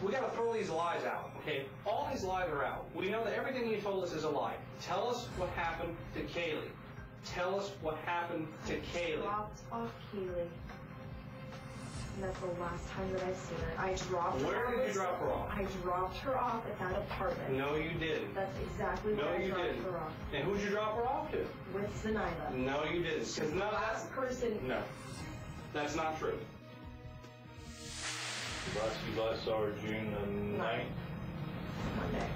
we got to throw these lies out, okay? All these lies are out. We know that everything you told us is a lie. Tell us what happened to Caylee. Tell us what happened to Caylee. I dropped off Caylee. And that's the last time that I've seen her. I dropped her off. Where did you drop her off? I dropped her off at that apartment. No, you didn't. That's exactly where I dropped her off. And who'd you drop her off to? With Zenaida. No, you didn't. She's the last person. No, that's not true. You last saw her June the 9th? Monday.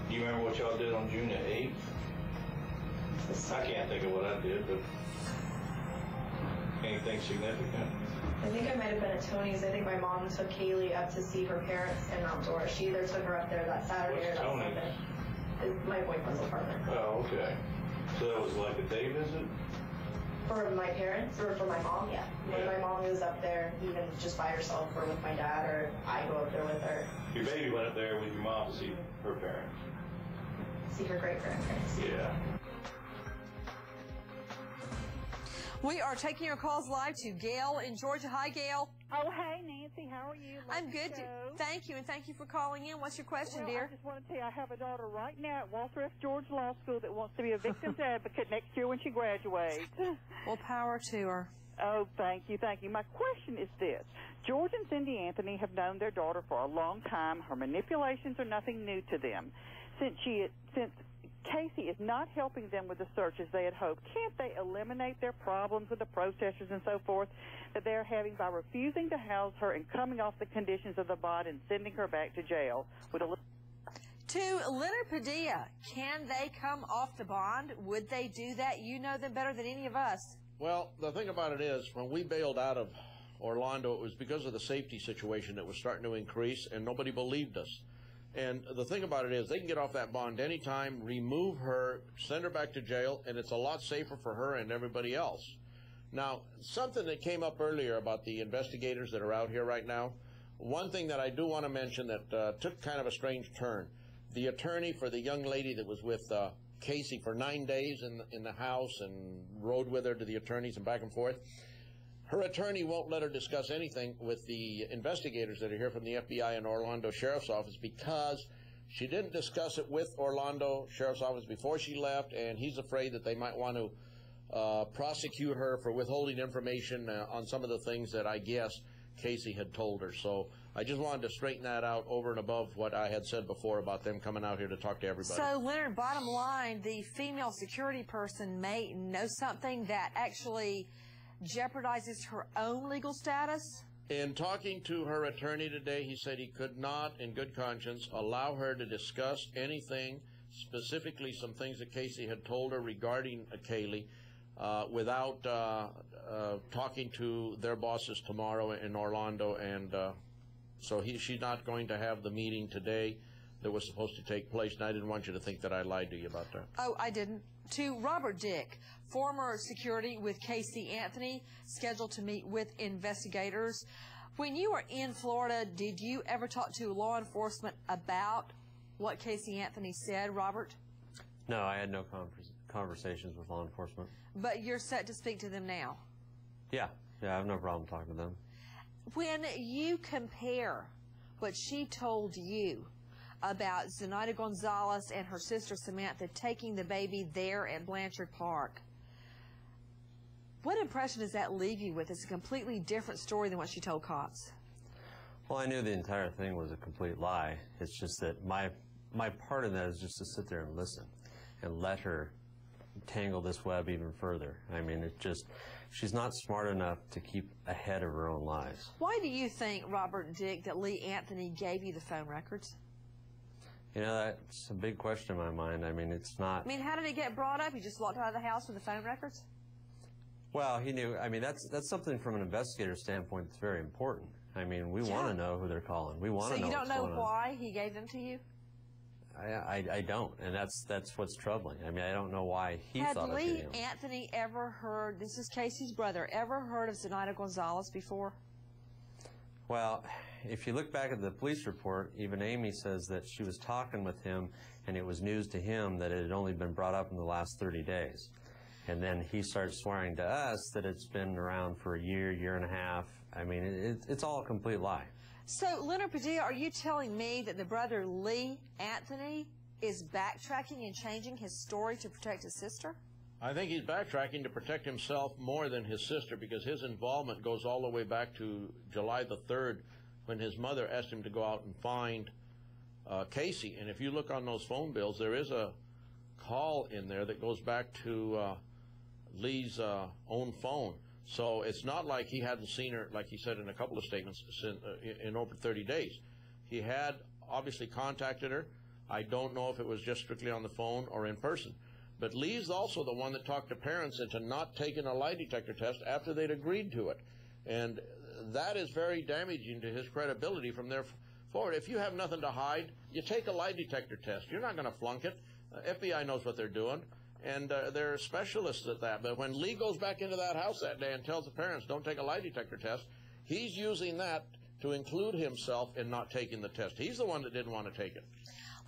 Do you remember what y'all did on June the 8th? I can't think of what I did, but anything significant? I think I might have been at Tony's. I think my mom took Caylee up to see her parents in Mount Dora. She either took her up there that Saturday or that Sunday. My boyfriend's apartment. Oh, okay. So that was like a day visit? For my parents, or for my mom, yeah. When my mom was up there, even just by herself, or with my dad, or I go up there with her. Your baby went up there with your mom to see her parents? See her great-grandparents. Yeah. We are taking your calls live to Gail in Georgia. Hi, Gail. Oh, hey, Nancy. How are you? I'm good. Thank you, and thank you for calling in. What's your question, dear? I just want to tell you, I have a daughter right now at Walter F. George Law School that wants to be a victim's advocate next year when she graduates. Well, power to her. Oh, thank you, thank you. My question is this. George and Cindy Anthony have known their daughter for a long time. Her manipulations are nothing new to them. Since Casey is not helping them with the search as they had hoped, can't they eliminate their problems with the protesters and so forth that they're having by refusing to house her and coming off the conditions of the bond and sending her back to jail with a little... To Leonard Padilla, can they come off the bond? Would they do that? You know them better than any of us. Well, the thing about it is, when we bailed out of Orlando, it was because of the safety situation that was starting to increase, and nobody believed us. And the thing about it is, they can get off that bond anytime, remove her, send her back to jail, and it's a lot safer for her and everybody else. Now, something that came up earlier about the investigators that are out here right now, one thing that I do want to mention that took kind of a strange turn. The attorney for the young lady that was with Casey for 9 days in the house and rode with her to the attorneys and back and forth, her attorney won't let her discuss anything with the investigators that are here from the FBI and Orlando Sheriff's Office because she didn't discuss it with Orlando Sheriff's Office before she left, and he's afraid that they might want to prosecute her for withholding information on some of the things that I guess Casey had told her. So I just wanted to straighten that out over and above what I had said before about them coming out here to talk to everybody. So, Leonard, bottom line, the female security person may know something that actually jeopardizes her own legal status? In talking to her attorney today, he said he could not, in good conscience, allow her to discuss anything, specifically some things that Casey had told her regarding Caylee, without talking to their bosses tomorrow in Orlando, and so she's not going to have the meeting today that was supposed to take place, and I didn't want you to think that I lied to you about that. Oh, I didn't. To Robert Dick, former security with Casey Anthony, scheduled to meet with investigators. When you were in Florida, did you ever talk to law enforcement about what Casey Anthony said, Robert? No, I had no conversations with law enforcement. But you're set to speak to them now? Yeah, I have no problem talking to them. When you compare what she told you about Zenaida Gonzalez and her sister Samantha taking the baby there at Blanchard Park, what impression does that leave you with? It's a completely different story than what she told cops. Well, I knew the entire thing was a complete lie. It's just that my part in that is just to sit there and listen and let her tangle this web even further. I mean, she's not smart enough to keep ahead of her own lies. Why do you think, Robert Dick, that Lee Anthony gave you the phone records? You know, that's a big question in my mind. I mean, it's not... I mean, how did it get brought up? You just walked out of the house with the phone records? Well, he knew. I mean, that's something from an investigator standpoint that's very important. I mean, we want to know who they're calling. We want to know what's going on. So you don't know why he gave them to you? I don't, and that's what's troubling. I mean, I don't know why he thought of it. Had Lee Anthony ever heard, this is Casey's brother, ever heard of Zenaida Gonzalez before? Well, if you look back at the police report, even Amy says that she was talking with him, and it was news to him that it had only been brought up in the last 30 days. And then he starts swearing to us that it's been around for a year, year and a half. I mean, it's all a complete lie. So, Leonard Padilla, are you telling me that the brother Lee Anthony is backtracking and changing his story to protect his sister? I think he's backtracking to protect himself more than his sister, because his involvement goes all the way back to July the 3rd, when his mother asked him to go out and find Casey. And if you look on those phone bills, there is a call in there that goes back to Lee's own phone. So it's not like he hadn't seen her, like he said in a couple of statements, in over 30 days. He had obviously contacted her. I don't know if it was just strictly on the phone or in person. But Lee's also the one that talked to parents into not taking a lie detector test after they'd agreed to it. And that is very damaging to his credibility from there forward. If you have nothing to hide, you take a lie detector test. You're not going to flunk it. FBI knows what they're doing, and they're specialists at that. But when Lee goes back into that house that day and tells the parents, don't take a lie detector test, he's using that to include himself in not taking the test. He's the one that didn't want to take it.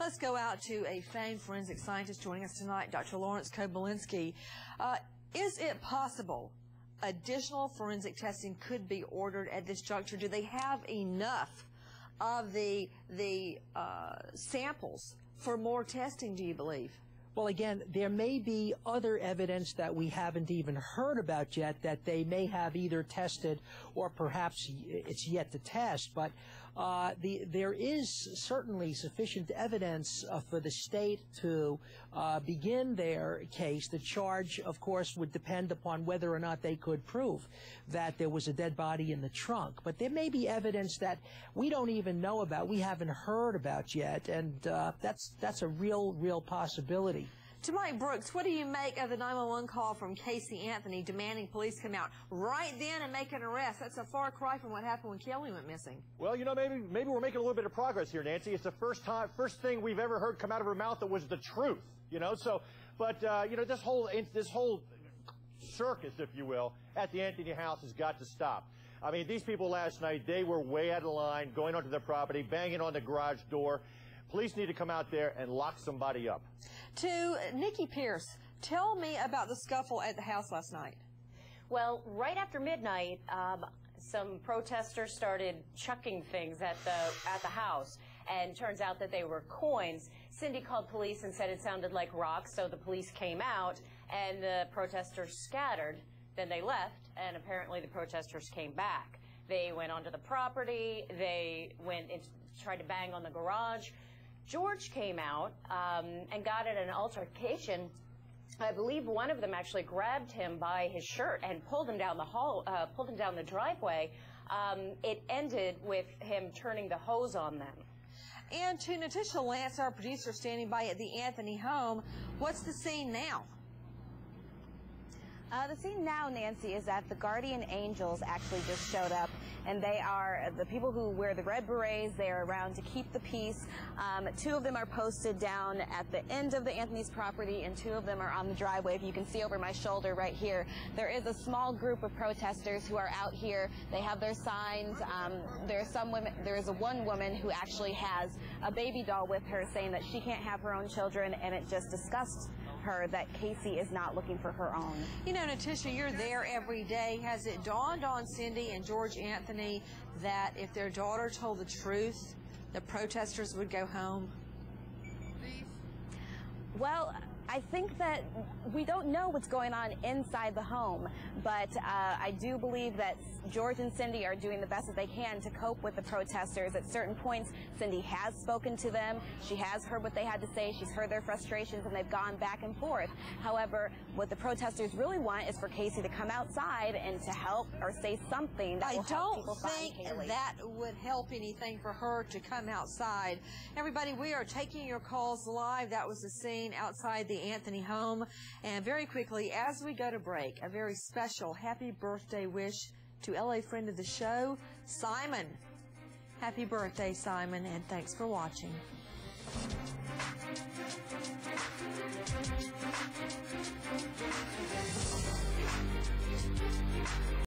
Let's go out to a famed forensic scientist joining us tonight, Dr. Lawrence Kobolinsky. Is it possible additional forensic testing could be ordered at this juncture? Do they have enough of the samples for more testing, do you believe? Well, again, there may be other evidence that we haven't even heard about yet that they may have either tested or perhaps it's yet to test. But there is certainly sufficient evidence for the state to begin their case. The charge, of course, would depend upon whether or not they could prove that there was a dead body in the trunk. But there may be evidence that we don't even know about, we haven't heard about yet, and that's a real possibility. To Mike Brooks, what do you make of the 911 call from Casey Anthony demanding police come out right then and make an arrest? That's a far cry from what happened when Kelly went missing. Well, you know, maybe we're making a little bit of progress here, Nancy. It's the first thing we've ever heard come out of her mouth that was the truth. You know, so, but you know, this whole circus, if you will, at the Anthony house has got to stop. I mean, these people last night, they were way out of line, going onto their property, banging on the garage door. Police need to come out there and lock somebody up. To Nikki Pierce, tell me about the scuffle at the house last night. Well, right after midnight, some protesters started chucking things at the house, and turns out that they were coins. Cindy called police and said it sounded like rocks, so the police came out, and the protesters scattered. Then they left, and apparently the protesters came back. They went onto the property. They went and tried to bang on the garage. George came out and got in an altercation. I believe one of them actually grabbed him by his shirt and pulled him down the pulled him down the driveway. It ended with him turning the hose on them. And to Natisha Lance, our producer, standing by at the Anthony home, what's the scene now? The scene now, Nancy, is that the Guardian Angels actually just showed up, and they are the people who wear the red berets. They are around to keep the peace. Two of them are posted down at the end of the Anthony's property, and two of them are on the driveway. If you can see over my shoulder right here, there is a small group of protesters who are out here. They have their signs. There are some women. There is one woman who actually has a baby doll with her, saying that she can't have her own children, and it just disgusts her that Casey is not looking for her own. You know, Natisha, you're there every day. Has it dawned on Cindy and George Anthony that if their daughter told the truth, the protesters would go home? Well, I think that we don't know what's going on inside the home, but I do believe that George and Cindy are doing the best that they can to cope with the protesters. At certain points, Cindy has spoken to them. She has heard what they had to say. She's heard their frustrations, and they've gone back and forth. However, what the protesters really want is for Casey to come outside and to help or say something that will help people find Caylee. I don't think that would help anything for her to come outside. Everybody, we are taking your calls live. That was the scene outside the Anthony home. And very quickly, as we go to break, a very special happy birthday wish to LA friend of the show, Simon. Happy birthday, Simon, and thanks for watching.